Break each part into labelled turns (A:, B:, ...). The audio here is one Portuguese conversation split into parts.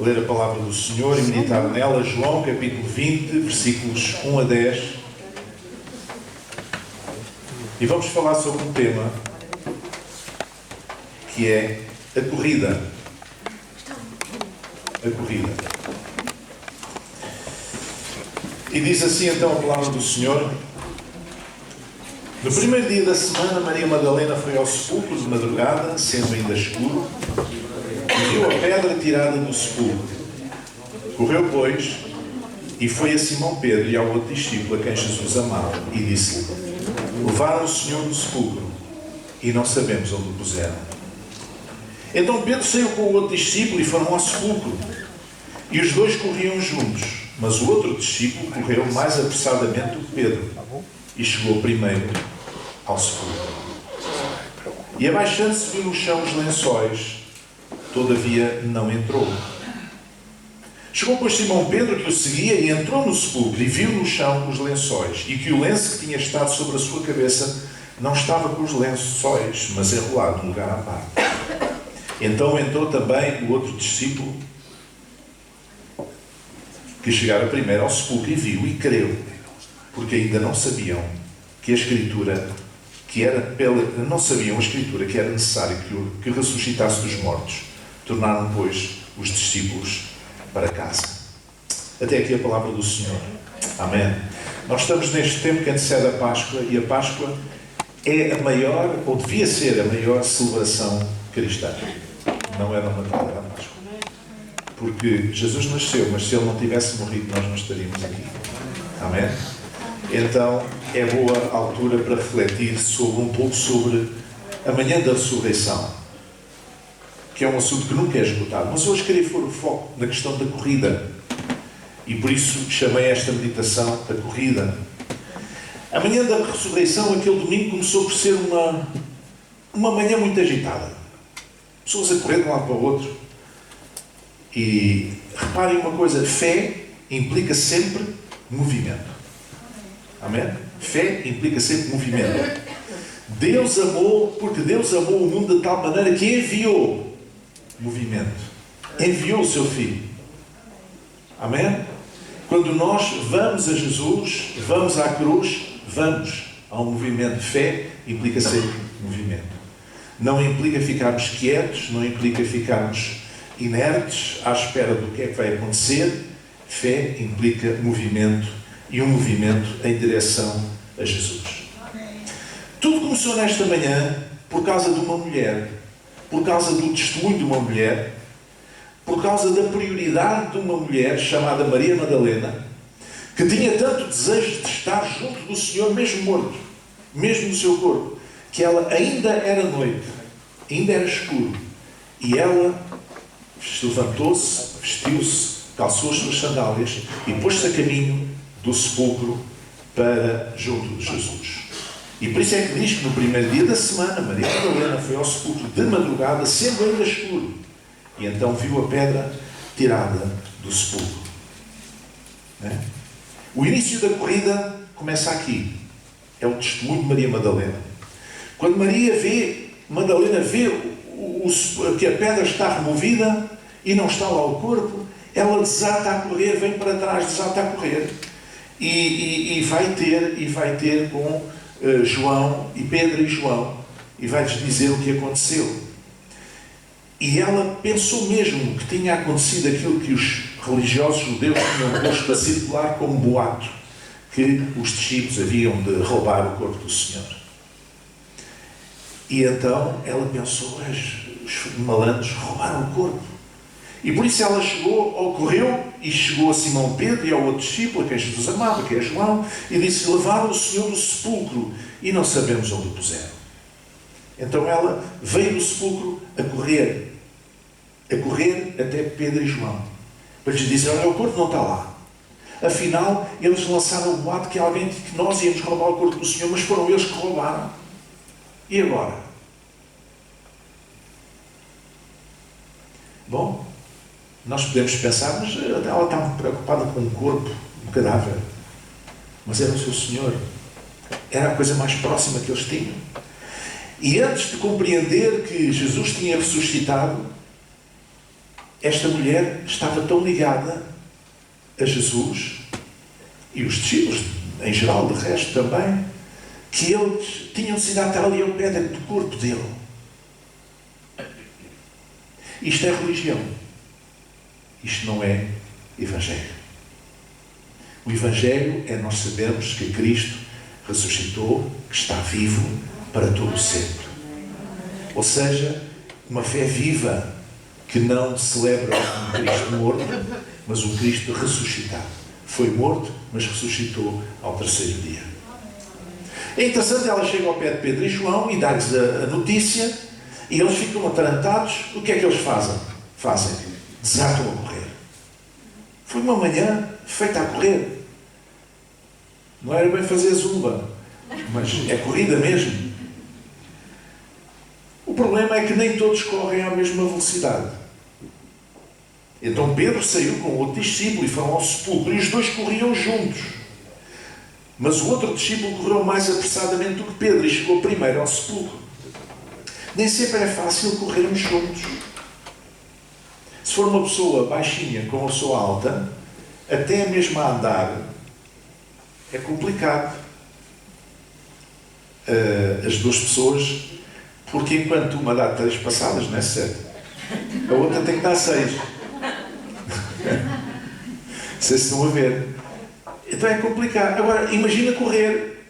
A: ler a palavra do Senhor e meditar nela. João capítulo 20, versículos 1 a 10. E vamos falar sobre um tema que é a corrida. A corrida. E diz assim então a palavra do Senhor: no primeiro dia da semana, Maria Madalena foi ao sepulcro de madrugada, sendo ainda escuro, e viu a pedra tirada do sepulcro. Correu, pois, e foi a Simão Pedro e ao outro discípulo a quem Jesus amava, e disse-lhe: levaram o Senhor do sepulcro, e não sabemos onde o puseram. Então Pedro saiu com o outro discípulo e foram ao sepulcro. E os dois corriam juntos, mas o outro discípulo correu mais apressadamente do que Pedro, e chegou primeiro ao sepulcro. E abaixando-se viu no chão os lençóis, todavia não entrou. Chegou, pois, Simão Pedro, que o seguia, e entrou no sepulcro, e viu no chão os lençóis, e que o lenço que tinha estado sobre a sua cabeça não estava com os lençóis, mas enrolado num lugar à parte. Então entrou também o outro discípulo, que chegara primeiro ao sepulcro, e viu e creu, porque ainda não sabiam que a Escritura, não sabiam a Escritura que era necessário que ressuscitasse dos mortos. Tornaram, pois, os discípulos para casa. Até aqui a palavra do Senhor. Amém. Nós estamos neste tempo que antecede a Páscoa, e a Páscoa é a maior, ou devia ser a maior celebração cristã. Não era o Natal, era a Páscoa. Porque Jesus nasceu, mas se Ele não tivesse morrido, nós não estaríamos aqui. Amém? Então, é boa altura para refletir um pouco sobre a manhã da ressurreição, que é um assunto que nunca é esgotado. Mas hoje queria pôr o foco na questão da corrida. E por isso chamei esta meditação a corrida. A manhã da ressurreição, aquele domingo, começou por ser uma manhã muito agitada. Pessoas a correr de um lado para o outro. E reparem uma coisa, fé implica sempre movimento. Amém? Fé implica sempre movimento. Deus amou, porque Deus amou o mundo de tal maneira que enviou movimento. Enviou o seu Filho. Amém? Quando nós vamos a Jesus, vamos à cruz, vamos ao movimento. Fé implica sempre movimento. Não implica ficarmos quietos, não implica ficarmos inertes à espera do que é que vai acontecer. Fé implica movimento, e um movimento em direção a Jesus. Tudo começou nesta manhã por causa de uma mulher, por causa do testemunho de uma mulher, por causa da prioridade de uma mulher chamada Maria Madalena, que tinha tanto desejo de estar junto do Senhor, mesmo morto, mesmo no seu corpo, que ela ainda era noite, ainda era escuro, e ela levantou-se, vestiu-se, calçou as suas sandálias e pôs-se a caminho do sepulcro para junto de Jesus. E por isso é que diz que no primeiro dia da semana, Maria Madalena foi ao sepulcro de madrugada, sendo ainda escuro, e então viu a pedra tirada do sepulcro. O início da corrida começa aqui. É o testemunho de Maria Madalena. Quando Madalena vê que a pedra está removida e não está lá o corpo, ela desata a correr, vem para trás, desata a correr, e vai ter com João e Pedro e João, e vai-lhes dizer o que aconteceu. E ela pensou mesmo que tinha acontecido aquilo que os religiosos judeus tinham posto para circular como boato, que os discípulos haviam de roubar o corpo do Senhor. E então ela pensou: os malandros roubaram o corpo. E por isso ela correu e chegou a Simão Pedro e ao outro discípulo, a quem Jesus amava, que é João, e disse: levaram o Senhor do sepulcro e não sabemos onde o puseram. Então ela veio do sepulcro a correr até Pedro e João, para lhes dizer: olha, o corpo não está lá. Afinal, eles lançaram o boato que nós íamos roubar o corpo do Senhor, mas foram eles que roubaram. E agora? Bom, nós podemos pensar, mas ela está muito preocupada com o corpo, um cadáver. Mas era o seu Senhor. Era a coisa mais próxima que eles tinham. E antes de compreender que Jesus tinha ressuscitado, esta mulher estava tão ligada a Jesus, e os discípulos, em geral, de resto também, que eles tinham de estar ali ao pé do corpo dele. Isto é religião. Isto não é Evangelho. O Evangelho é nós sabermos que Cristo ressuscitou, que está vivo para todo o sempre. Ou seja, uma fé viva que não celebra um Cristo morto, mas um Cristo ressuscitado. Foi morto, mas ressuscitou ao terceiro dia. É interessante, ela chega ao pé de Pedro e João e dá-lhes a notícia, e eles ficam atarantados. O que é que eles fazem? Desatam a correr. Foi uma manhã feita a correr. Não era bem fazer zumba, mas é corrida mesmo. O problema é que nem todos correm à mesma velocidade. Então Pedro saiu com outro discípulo e foram ao sepulcro, e os dois corriam juntos. Mas o outro discípulo correu mais apressadamente do que Pedro e chegou primeiro ao sepulcro. Nem sempre é fácil corrermos juntos. Se for uma pessoa baixinha com uma pessoa alta, até mesmo a andar, é complicado. As duas pessoas, porque enquanto uma dá 3 passadas, não é 7, a outra tem que dar 6. Não sei se estão a ver. Então é complicado. Agora, imagina correr.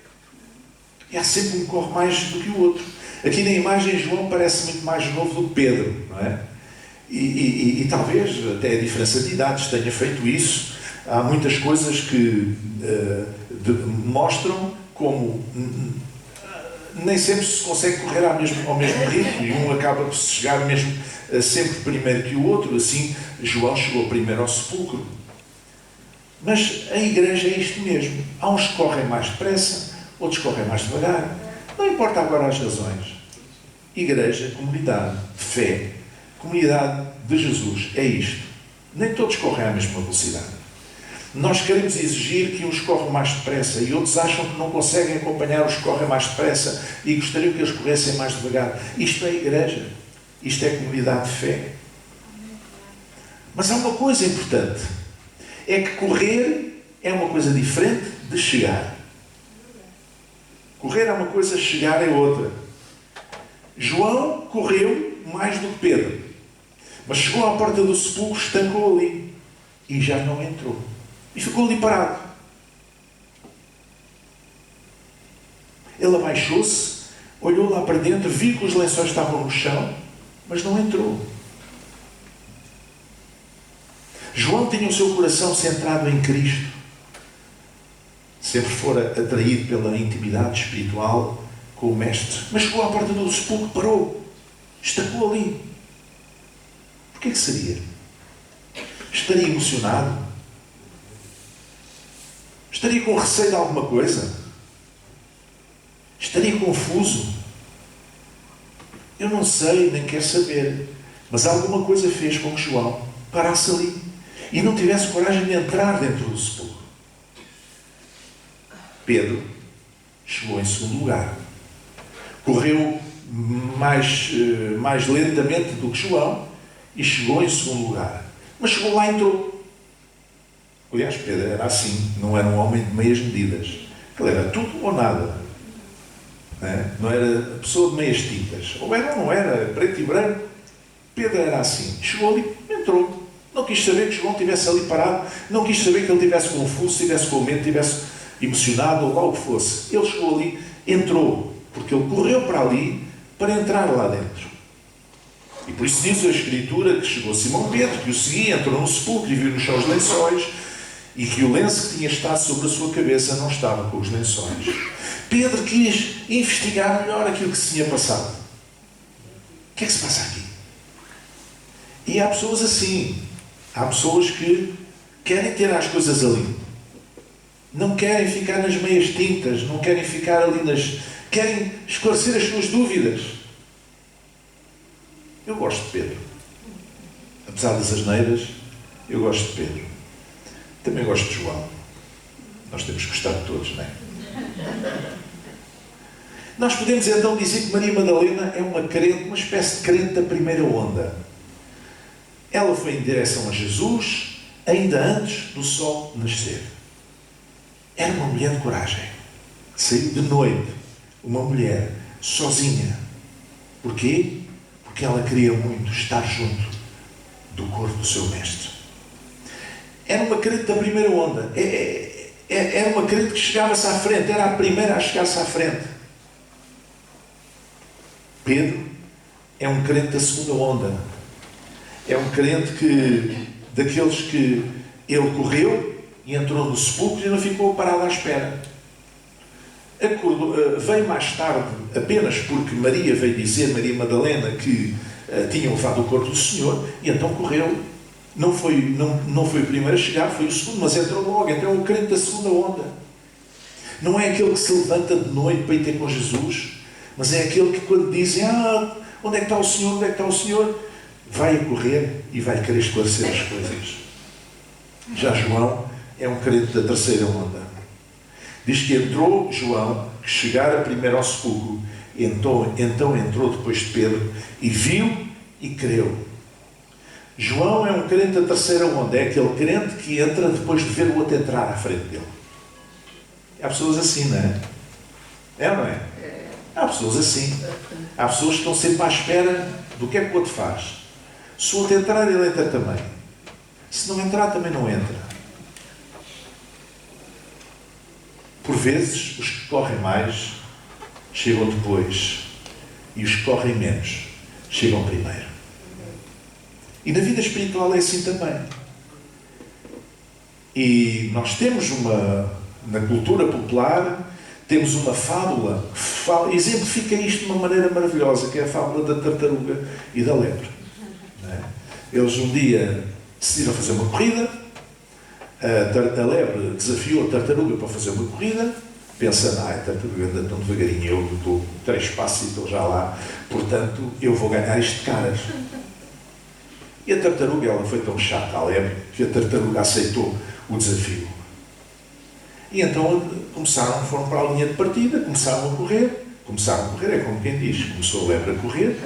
A: E há sempre um que corre mais do que o outro. Aqui na imagem João parece muito mais novo do que Pedro, não é? E talvez até a diferença de idades tenha feito isso. Há muitas coisas que mostram como nem sempre se consegue correr ao mesmo ritmo, e um acaba por chegar mesmo sempre primeiro que o outro. Assim, João chegou primeiro ao sepulcro. Mas a igreja é isto mesmo. Há uns que correm mais depressa, outros correm mais devagar. Não importa agora as razões. Igreja, comunidade de fé, comunidade de Jesus, é isto. Nem todos correm à mesma velocidade. Nós queremos exigir que uns corram mais depressa e outros acham que não conseguem acompanhar os que correm mais depressa e gostariam que eles corressem mais devagar. Isto é igreja. Isto é comunidade de fé. Mas há uma coisa importante. É que correr é uma coisa diferente de chegar. Correr é uma coisa, chegar é outra. João correu mais do que Pedro. Mas chegou à porta do sepulcro, estancou ali. E já não entrou. E ficou ali parado. Ele abaixou-se, olhou lá para dentro, viu que os lençóis estavam no chão, mas não entrou. João tinha o seu coração centrado em Cristo. Sempre fora atraído pela intimidade espiritual com o Mestre. Mas chegou à porta do sepulcro, parou. Estancou ali. Porquê que seria? Estaria emocionado? Estaria com receio de alguma coisa? Estaria confuso? Eu não sei, nem quero saber. Mas alguma coisa fez com que João parasse ali e não tivesse coragem de entrar dentro do sepulcro. Pedro chegou em segundo lugar. Correu mais lentamente do que João e chegou em segundo lugar. Mas chegou lá e entrou. Aliás, Pedro era assim, não era um homem de meias medidas. Ele era tudo ou nada. Não era pessoa de meias tintas. Ou era ou não era, preto e branco. Pedro era assim. Chegou ali, entrou. Não quis saber que João estivesse ali parado. Não quis saber que ele estivesse confuso, estivesse com medo, estivesse emocionado ou lá o que fosse. Ele chegou ali, entrou. Porque ele correu para ali para entrar lá dentro. E por isso diz a Escritura que chegou Simão Pedro, que o seguia, entrou no sepulcro e viu no chão os lençóis, e que o lenço que tinha estado sobre a sua cabeça não estava com os lençóis. Pedro quis investigar melhor aquilo que se tinha passado. O que é que se passa aqui? E há pessoas assim. Há pessoas que querem ter as coisas ali. Não querem ficar nas meias tintas, não querem ficar ali querem esclarecer as suas dúvidas. Eu gosto de Pedro. Apesar das asneiras, eu gosto de Pedro. Também gosto de João. Nós temos que gostar de todos, não é? Nós podemos então dizer que Maria Madalena é uma espécie de crente da primeira onda. Ela foi em direção a Jesus ainda antes do sol nascer. Era uma mulher de coragem. Saiu de noite, uma mulher sozinha. Porquê? Porque ela queria muito estar junto do corpo do seu mestre. Era uma crente da primeira onda. Era uma crente que chegava-se à frente. Era a primeira a chegar-se à frente. Pedro é um crente da segunda onda. É um crente daqueles que ele correu e entrou no sepulcro e não ficou parado à espera. Veio mais tarde, apenas porque Maria veio dizer, Maria Madalena, que tinha levado o corpo do Senhor, e então correu. Não foi o primeiro a chegar, foi o segundo, mas entrou logo. Então é o crente da segunda onda. Não é aquele que se levanta de noite para ir ter com Jesus, mas é aquele que quando dizem, onde é que está o Senhor, onde é que está o Senhor, vai a correr e vai querer esclarecer as coisas. Já João é um crente da terceira onda. Diz que entrou João, que chegara primeiro ao sepulcro, então entrou depois de Pedro, e viu e creu. João é um crente da terceira onda, é aquele crente que entra depois de ver o outro entrar à frente dele. Há pessoas assim, não é? É ou não é? Há pessoas assim. Há pessoas que estão sempre à espera do que é que o outro faz. Se o outro entrar, ele entra também. Se não entrar, também não entra. Por vezes, os que correm mais chegam depois, e os que correm menos chegam primeiro. E na vida espiritual é assim também. E nós temos na cultura popular, temos uma fábula que exemplifica isto de uma maneira maravilhosa, que é a fábula da tartaruga e da lebre. Não é? Eles um dia decidiram fazer uma corrida, a lebre desafiou a tartaruga para fazer uma corrida, pensando, a tartaruga anda tão devagarinho, eu dou 3 passos e estou já lá, portanto eu vou ganhar isto de caras. E a tartaruga, ela foi tão chata à lebre, que a tartaruga aceitou o desafio. E então foram para a linha de partida, começaram a correr, é como quem diz, começou a lebre a correr,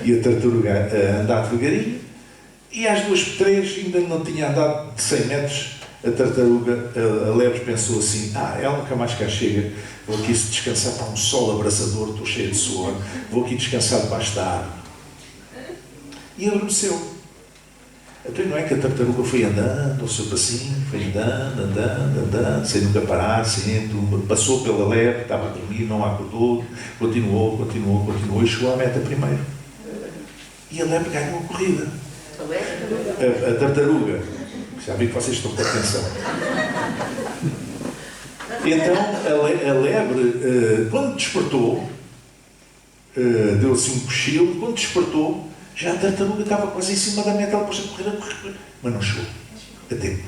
A: e a tartaruga a andar devagarinho, e às 2-3 ainda não tinha andado de 100 metros, a tartaruga, a lebre pensou assim, ela nunca mais cá chega, vou aqui descansar, está um sol abrasador, estou cheio de suor, vou aqui descansar debaixo da árvore. E adormeceu. Então não é que a tartaruga foi andando ao seu passinho, foi andando, sem nunca parar, sempre, passou pela lebre, estava a dormir, não acordou, continuou, e chegou à meta primeiro. E a lebre ganhou a corrida. A tartaruga. Já vi que vocês estão com atenção. Então, a lebre, quando despertou, deu assim um cochilo, quando despertou, já a tartaruga estava quase em cima da meta, ela pôs a correr, mas não chegou a tempo.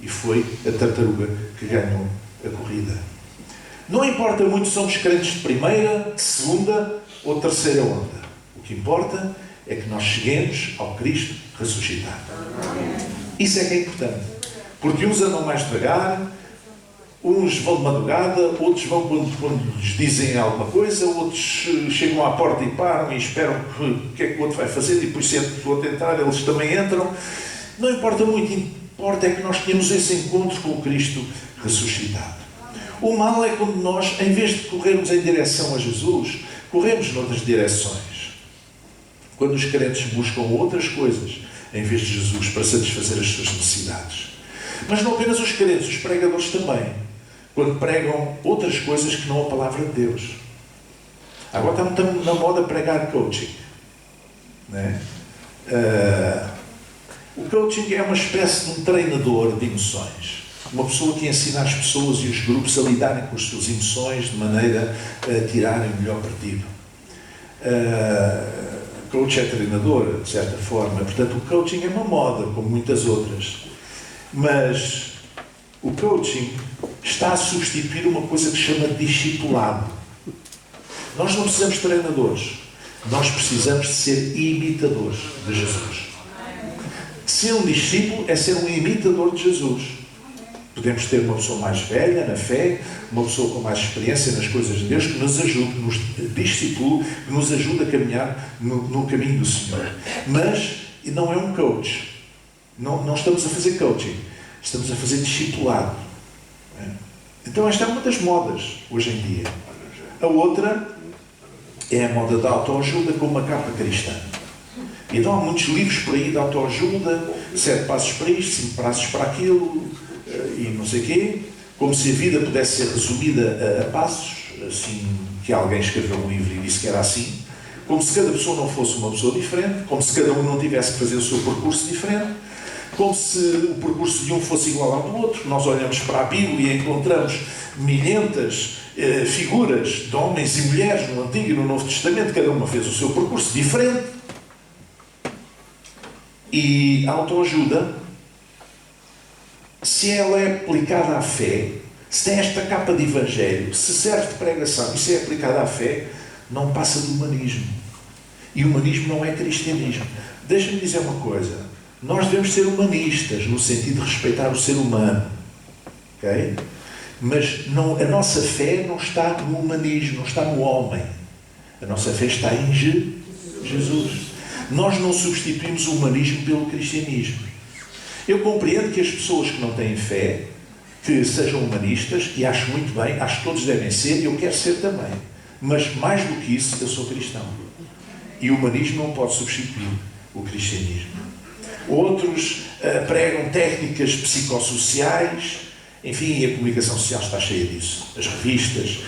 A: E foi a tartaruga que ganhou a corrida. Não importa muito se somos crentes de primeira, de segunda ou terceira onda. O que importa é que nós cheguemos ao Cristo ressuscitado. Isso é que é importante. Porque uns andam mais devagar, uns vão de madrugada, outros vão quando lhes dizem alguma coisa, outros chegam à porta e param e esperam o que é que o outro vai fazer, e depois se o outro entrar, eles também entram. Não importa muito, importa é que nós tenhamos esse encontro com o Cristo ressuscitado. O mal é quando nós, em vez de corrermos em direção a Jesus, corremos noutras direções. Quando os crentes buscam outras coisas, em vez de Jesus, para satisfazer as suas necessidades. Mas não apenas os crentes, os pregadores também. Quando pregam outras coisas que não a palavra de Deus. Agora estamos na moda pregar coaching. Né? O coaching é uma espécie de um treinador de emoções. Uma pessoa que ensina as pessoas e os grupos a lidarem com as suas emoções de maneira a tirarem o melhor partido. Coach é treinador, de certa forma. Portanto, o coaching é uma moda, como muitas outras. Mas o coaching está a substituir uma coisa que se chama de discipulado. Nós não precisamos de treinadores. Nós precisamos de ser imitadores de Jesus. Ser um discípulo é ser um imitador de Jesus. Podemos ter uma pessoa mais velha na fé, uma pessoa com mais experiência nas coisas de Deus, que nos ajude, que nos discipule, que nos ajude a caminhar no caminho do Senhor. Mas e não é um coach. Não estamos a fazer coaching, estamos a fazer discipulado. Então esta é uma das modas hoje em dia. A outra é a moda da autoajuda com uma capa cristã. Então há muitos livros por aí de autoajuda, 7 passos para isto, 5 passos para aquilo, e não sei o quê, como se a vida pudesse ser resumida a passos, assim que alguém escreveu um livro e disse que era assim, como se cada pessoa não fosse uma pessoa diferente, como se cada um não tivesse que fazer o seu percurso diferente, como se o percurso de um fosse igual ao do outro. Nós olhamos para a Bíblia e encontramos milhentas figuras de homens e mulheres no Antigo e no Novo Testamento, cada uma fez o seu percurso diferente. E a autoajuda, se ela é aplicada à fé, se tem esta capa de evangelho, se serve de pregação e se é aplicada à fé, não passa do humanismo. E o humanismo não é cristianismo. Deixa-me dizer uma coisa. Nós devemos ser humanistas, no sentido de respeitar o ser humano. Ok? Mas a nossa fé não está no humanismo, não está no homem. A nossa fé está em Jesus. Nós não substituímos o humanismo pelo cristianismo. Eu compreendo que as pessoas que não têm fé, que sejam humanistas, e acho muito bem, acho que todos devem ser, e eu quero ser também. Mas mais do que isso, eu sou cristão. E o humanismo não pode substituir o cristianismo. Outros pregam técnicas psicossociais, enfim, a comunicação social está cheia disso. As revistas,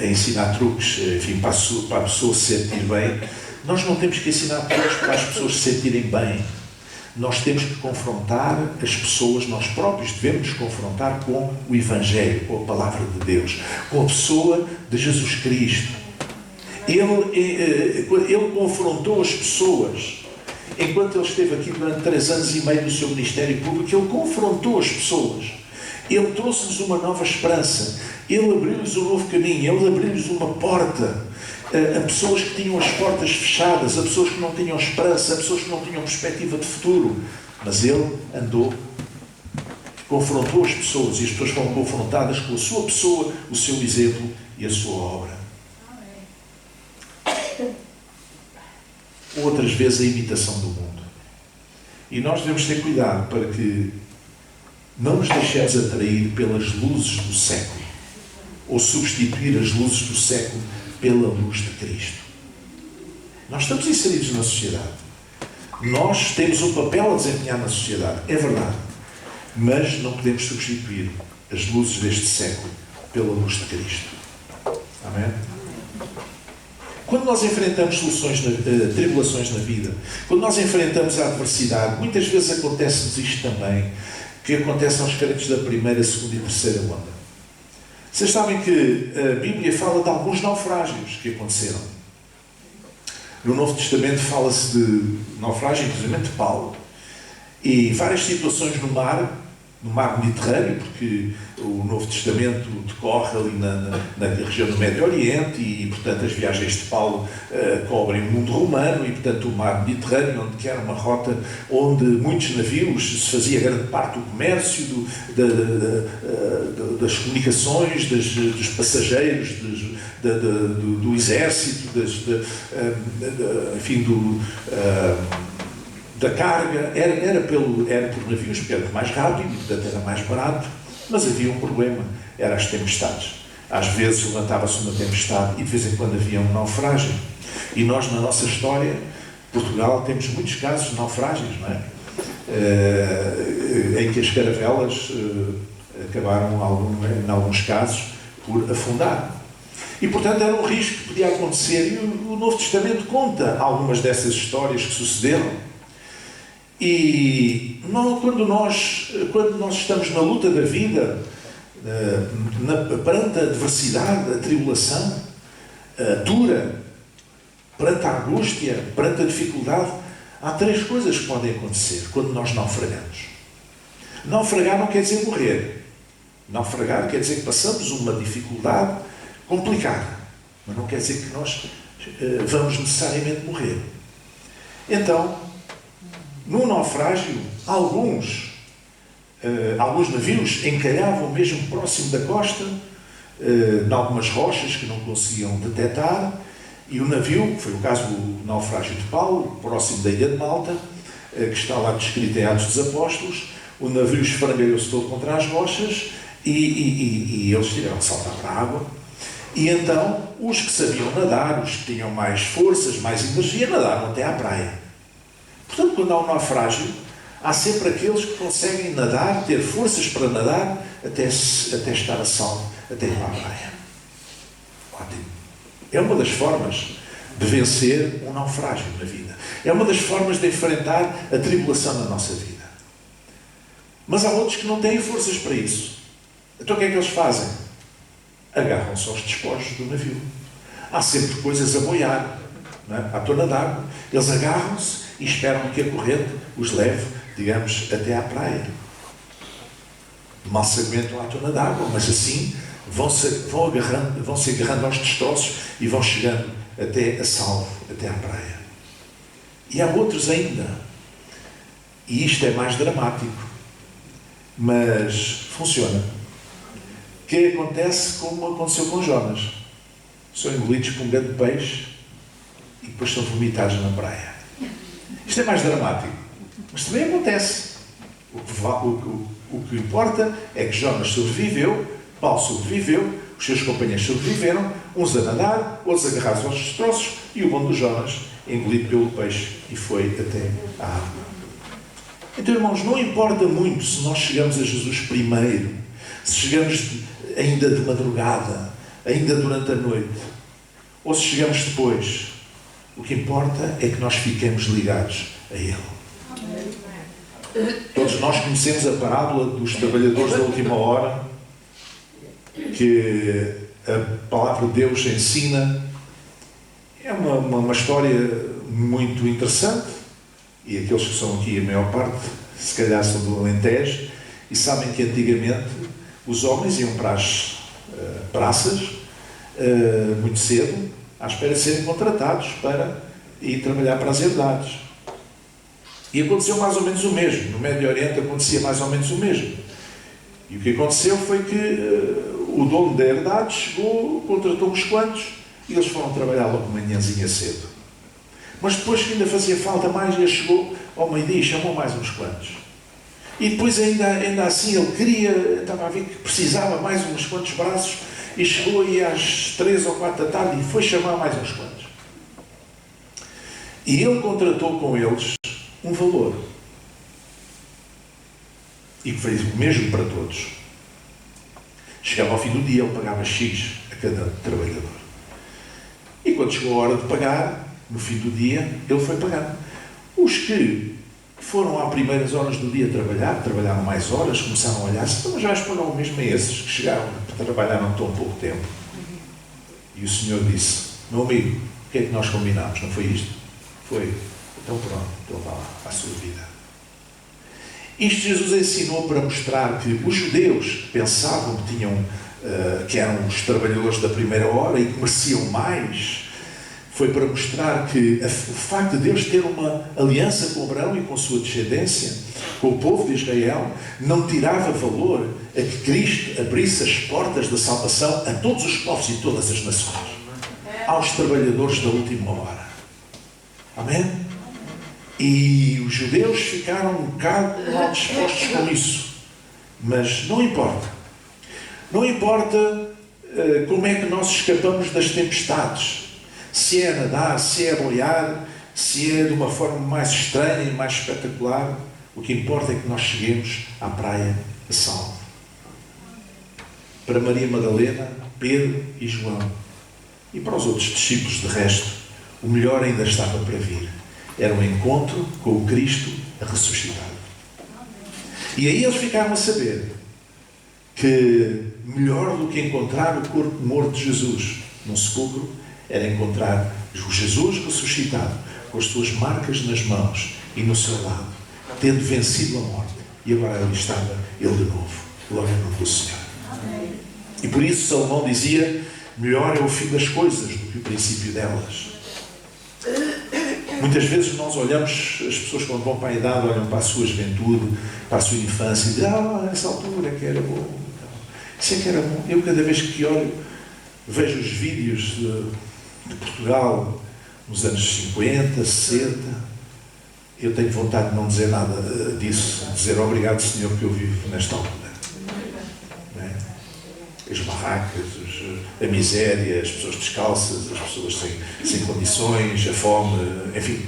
A: a ensinar truques, enfim, para a pessoa se sentir bem. Nós não temos que ensinar truques para as pessoas se sentirem bem. Nós temos que confrontar as pessoas, nós próprios devemos nos confrontar com o Evangelho, com a Palavra de Deus, com a pessoa de Jesus Cristo. Ele confrontou as pessoas. Enquanto ele esteve aqui durante 3 anos e meio no seu ministério público, ele confrontou as pessoas. Ele trouxe-lhes uma nova esperança. Ele abriu-lhes um novo caminho. Ele abriu-lhes uma porta. A pessoas que tinham as portas fechadas, a pessoas que não tinham esperança, a pessoas que não tinham perspectiva de futuro. Mas ele andou, confrontou as pessoas, e as pessoas foram confrontadas com a sua pessoa, o seu exemplo e a sua obra. Outras vezes a imitação do mundo. E nós devemos ter cuidado para que não nos deixemos atrair pelas luzes do século, ou substituir as luzes do século pela luz de Cristo. Nós estamos inseridos na sociedade. Nós temos um papel a desempenhar na sociedade, é verdade. Mas não podemos substituir as luzes deste século pela luz de Cristo. Amém? Quando nós enfrentamos tribulações na vida, quando nós enfrentamos a adversidade, muitas vezes acontece-nos isto também, que acontece aos crentes da primeira, segunda e terceira onda. Vocês sabem que a Bíblia fala de alguns naufrágios que aconteceram. No Novo Testamento fala-se de naufrágio, inclusive de Paulo, e várias situações no mar Mediterrâneo, porque o Novo Testamento decorre ali na região do Médio Oriente e, portanto, as viagens de Paulo cobrem o mundo romano e, portanto, o mar Mediterrâneo, onde que era uma rota onde muitos navios se fazia grande parte do comércio, das comunicações, dos passageiros, do exército, enfim, da carga, era por navios, porque era mais rápido, portanto era mais barato, mas havia um problema, eram as tempestades. Às vezes levantava-se uma tempestade e de vez em quando havia um naufrágio. E nós, na nossa história, Portugal, temos muitos casos de naufrágios, não é? Em que as caravelas acabaram, em alguns casos, por afundar. E, portanto, era um risco que podia acontecer. E o Novo Testamento conta algumas dessas histórias que sucederam. E quando nós estamos na luta da vida, perante a adversidade, a tribulação dura, perante a angústia, perante a dificuldade, há 3 coisas que podem acontecer quando nós naufragamos. Naufragar não quer dizer morrer. Naufragar quer dizer que passamos uma dificuldade complicada, mas não quer dizer que nós vamos necessariamente morrer. Então, no naufrágio, alguns navios encalhavam mesmo próximo da costa, em algumas rochas que não conseguiam detectar, E o navio, foi o caso do naufrágio de Paulo, próximo da ilha de Malta, que está lá descrito em Atos dos Apóstolos. O navio esfrangalhou-se todo contra as rochas e eles tiveram que saltar para a água. E então, os que sabiam nadar, os que tinham mais forças, mais energia, nadaram até à praia. Portanto, quando há um naufrágio, há sempre aqueles que conseguem nadar, ter forças para nadar, até estar a salvo, até ir para a praia. Ótimo. É uma das formas de vencer um naufrágio na vida. É uma das formas de enfrentar a tribulação na nossa vida. Mas há outros que não têm forças para isso. Então o que é que eles fazem? Agarram-se aos despojos do navio. Há sempre coisas a boiar, não é? À tona d'água. Eles agarram-se e esperam que a corrente os leve, digamos, até à praia. Mal se aguentam à tona d'água, mas assim vão se agarrando aos destroços e vão chegando até a salvo, até à praia. E há outros ainda. E isto é mais dramático. Mas funciona. O que acontece como aconteceu com Jonas? São engolidos por um grande peixe e depois são vomitados na praia. Isto é mais dramático. Mas também acontece. O que importa é que Jonas sobreviveu, Paulo sobreviveu, os seus companheiros sobreviveram, uns a nadar, outros agarrados aos destroços, e o bom do Jonas, engolido pelo peixe, e foi até à água. Então, irmãos, não importa muito se nós chegamos a Jesus primeiro, se chegamos ainda de madrugada, ainda durante a noite, ou se chegamos depois. O que importa é que nós fiquemos ligados a Ele. Todos nós conhecemos a parábola dos trabalhadores da última hora, que a palavra de Deus ensina. É uma história muito interessante, e aqueles que são aqui, a maior parte, se calhar são do Alentejo, e sabem que antigamente os homens iam para as praças muito cedo, à espera de serem contratados para ir trabalhar para as herdades. E aconteceu mais ou menos o mesmo. No Médio Oriente acontecia mais ou menos o mesmo. E o que aconteceu foi que o dono da herdade chegou, contratou uns quantos, e eles foram trabalhar logo de manhãzinha cedo. Mas depois que ainda fazia falta mais, ele chegou ao meio-dia e chamou mais uns quantos. E depois ainda assim ele estava a ver que precisava mais uns quantos braços, e chegou aí às 3 ou 4 da tarde e foi chamar mais uns quantos. E ele contratou com eles um valor. E que fez o mesmo para todos. Chegava ao fim do dia, ele pagava X a cada trabalhador. E quando chegou a hora de pagar, no fim do dia, ele foi pagando. Os que foram às primeiras horas do dia trabalharam mais horas, começaram a olhar, então já vais pagar o mesmo a esses que chegaram, trabalharam tão pouco tempo. E o Senhor disse: meu amigo, o que é que nós combinámos? Não foi isto? Foi. Então pronto, então vá lá, à sua vida. Isto Jesus ensinou para mostrar que os judeus pensavam que eram os trabalhadores da primeira hora e que mereciam mais. Foi para mostrar que o facto de Deus ter uma aliança com Abraão e com a sua descendência, com o povo de Israel, não tirava valor a que Cristo abrisse as portas da salvação a todos os povos e todas as nações. Aos trabalhadores da última hora. Amém? E os judeus ficaram um bocado mal dispostos com isso. Mas não importa. Não importa como é que nós escapamos das tempestades. Se é a nadar, se é a boiar, se é de uma forma mais estranha e mais espetacular, o que importa é que nós cheguemos à praia a salvo. Para Maria Madalena, Pedro e João, e para os outros discípulos de resto, o melhor ainda estava para vir. Era um encontro com o Cristo ressuscitado. E aí eles ficaram a saber que melhor do que encontrar o corpo morto de Jesus num sepulcro, era encontrar o Jesus ressuscitado, com as suas marcas nas mãos e no seu lado, tendo vencido a morte. E agora ali estava ele de novo. Glória ao nome do Senhor. Amém. E por isso Salomão dizia: melhor é o fim das coisas do que o princípio delas. Muitas vezes nós olhamos, as pessoas quando vão para a idade, olham para a sua juventude, para a sua infância, e dizem: nessa altura que era bom. Isso é que era bom. Eu cada vez que olho, vejo os vídeos de Portugal, nos anos 50, 60. Eu tenho vontade de não dizer nada disso, dizer obrigado, Senhor, que eu vivo nesta altura. Não é? As barracas, a miséria, as pessoas descalças, as pessoas sem condições, a fome, enfim.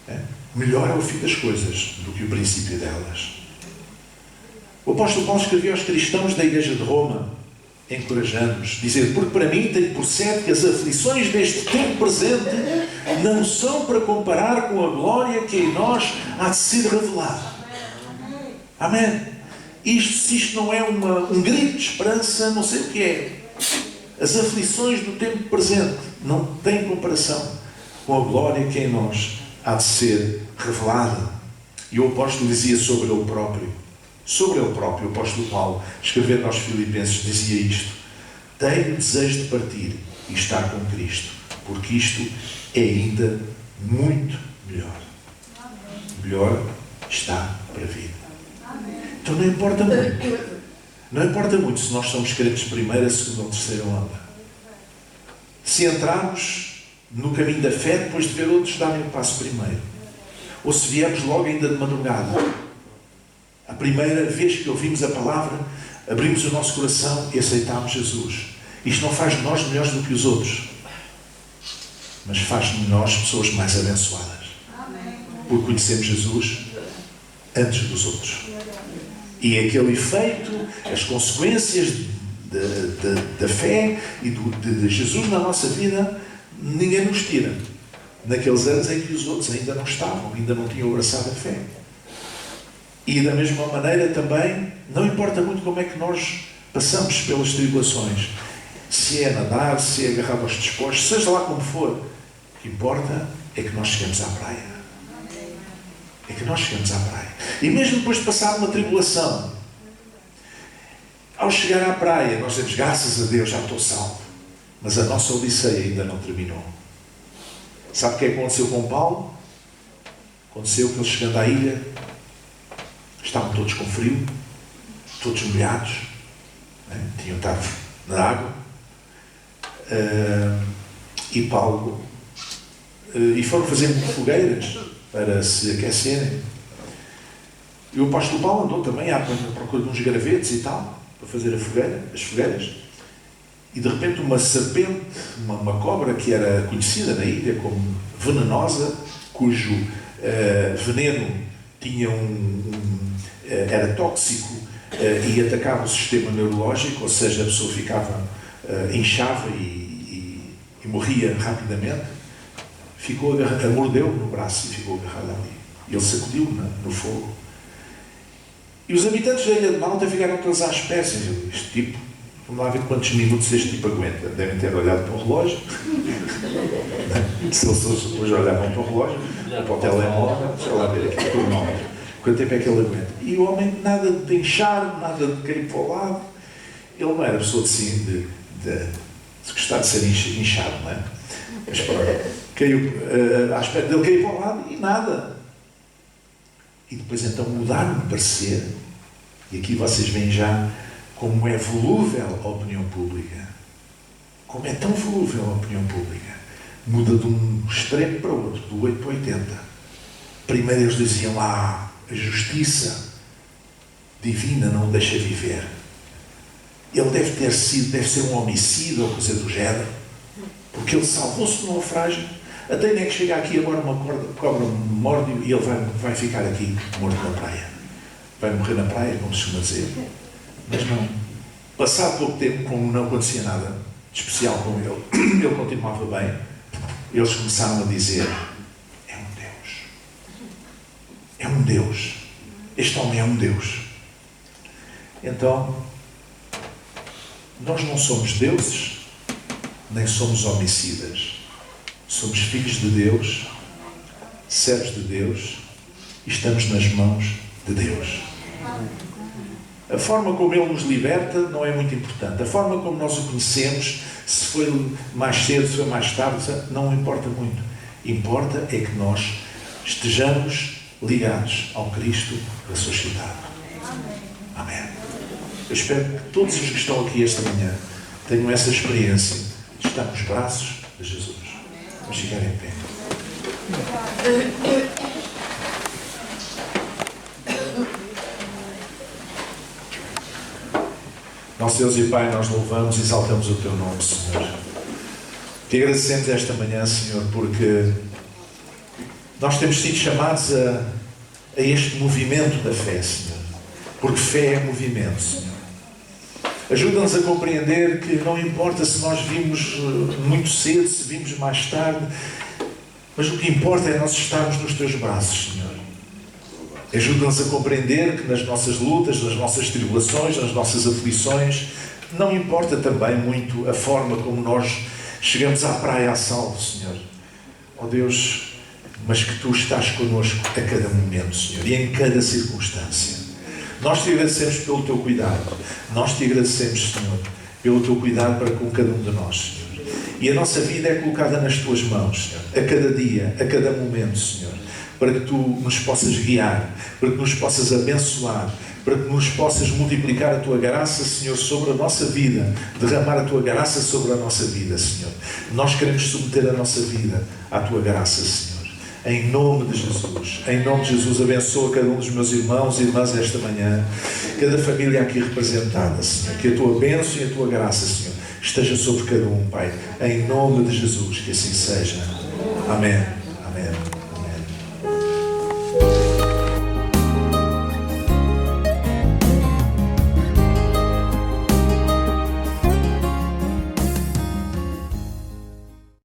A: É? Melhor é o fim das coisas do que o princípio delas. O apóstolo Paulo escreveu aos cristãos da igreja de Roma, encorajando-os, dizendo: porque para mim tenho por certo que as aflições deste tempo presente não são para comparar com a glória que em nós há de ser revelada. Amém? Se isto não é um grito de esperança, não sei o que é. As aflições do tempo presente não têm comparação com a glória que em nós há de ser revelada. E o apóstolo dizia sobre ele próprio, o apóstolo Paulo, escrevendo aos Filipenses, dizia isto: tenho desejo de partir e estar com Cristo, porque isto é ainda muito melhor. Melhor está para vir. Então não importa muito se nós somos crentes de primeira, segunda ou terceira onda. Se entrarmos no caminho da fé depois de ver outros darem o passo primeiro, ou se viemos logo ainda de madrugada, a primeira vez que ouvimos a palavra, abrimos o nosso coração e aceitámos Jesus. Isto não faz de nós melhores do que os outros, mas faz de nós pessoas mais abençoadas. Porque conhecemos Jesus antes dos outros. E aquele efeito, as consequências da fé e de Jesus na nossa vida, ninguém nos tira. Naqueles anos em que os outros ainda não estavam, ainda não tinham abraçado a fé. E da mesma maneira também, não importa muito como é que nós passamos pelas tribulações. Se é nadar, se é agarrado aos despojos, seja lá como for. O que importa é que nós chegamos à praia. É que nós chegamos à praia. E mesmo depois de passar uma tribulação, ao chegar à praia, nós dizemos: graças a Deus, já estou salvo. Mas a nossa odisseia ainda não terminou. Sabe o que aconteceu com Paulo? Aconteceu que ele, chegando à ilha, estavam todos com frio, todos molhados, né? Tinham estado na água, e Paulo, e foram fazendo fogueiras para se aquecerem. E o apóstolo Paulo andou também à procura de uns gravetos e tal, para fazer as fogueiras, e de repente uma serpente, uma cobra que era conhecida na ilha como venenosa, cujo veneno tinha era tóxico e atacava o sistema neurológico, ou seja, a pessoa ficava, inchava e morria rapidamente, mordeu no braço e ficou agarrado ali. E ele sacudiu no fogo. E os habitantes da ilha de Malta ficaram todos à espera. Este tipo, vamos lá ver quantos minutos este tipo aguenta. Devem ter olhado para o relógio. Se eles depois olhavam para o relógio, para o telemóvel, sei lá ver aqui, cronómetro. Quanto tempo é que ele aguenta? E o homem, nada de inchar, nada de cair para o lado. Ele não era pessoa de gostar de ser inchado, não é? Mas pronto, caiu à espera dele cair para o lado e nada. E depois então mudaram de parecer. E aqui vocês veem já como é volúvel a opinião pública. Como é tão volúvel a opinião pública. Muda de um extremo para o outro, do 8 para o 80. Primeiro eles diziam: a justiça divina não o deixa viver. Ele deve ser um homicídio ou coisa do género, porque ele salvou-se do naufrágio. Até nem que chega aqui agora uma cobra morde e ele vai ficar aqui morto na praia. Vai morrer na praia, como se costuma dizer. Mas não. Passado pouco tempo, como não acontecia nada de especial com ele, ele continuava bem. Eles começaram a dizer: é um Deus. É um Deus. Este homem é um Deus. Então, nós não somos deuses, nem somos homicidas. Somos filhos de Deus, servos de Deus, e estamos nas mãos de Deus. A forma como Ele nos liberta não é muito importante. A forma como nós o conhecemos, se foi mais cedo, se foi mais tarde, não importa muito. Importa é que nós estejamos ligados ao Cristo ressuscitado. Amém. Eu espero que todos os que estão aqui esta manhã tenham essa experiência de estar nos braços de Jesus. Vamos ficar em pé. Nosso Deus e Pai, nós louvamos e exaltamos o Teu nome, Senhor. Te agradecemos esta manhã, Senhor, porque nós temos sido chamados a este movimento da fé, Senhor. Porque fé é movimento, Senhor. Ajuda-nos a compreender que não importa se nós vimos muito cedo, se vimos mais tarde, mas o que importa é nós estarmos nos Teus braços, Senhor. Ajuda-nos a compreender que nas nossas lutas, nas nossas tribulações, nas nossas aflições, não importa também muito a forma como nós chegamos à praia a salvo, Senhor. Ó Deus, mas que Tu estás connosco a cada momento, Senhor, e em cada circunstância. Nós Te agradecemos pelo Teu cuidado. Nós Te agradecemos, Senhor, pelo Teu cuidado para com cada um de nós, Senhor. E a nossa vida é colocada nas Tuas mãos, Senhor, a cada dia, a cada momento, Senhor, para que Tu nos possas guiar, para que nos possas abençoar, para que nos possas multiplicar a Tua graça, Senhor, sobre a nossa vida, derramar a Tua graça sobre a nossa vida, Senhor. Nós queremos submeter a nossa vida à Tua graça, Senhor. Em nome de Jesus, abençoa cada um dos meus irmãos e irmãs esta manhã, cada família aqui representada, Senhor. Que a Tua bênção e a Tua graça, Senhor, esteja sobre cada um, Pai. Em nome de Jesus, que assim seja. Amém. Amém.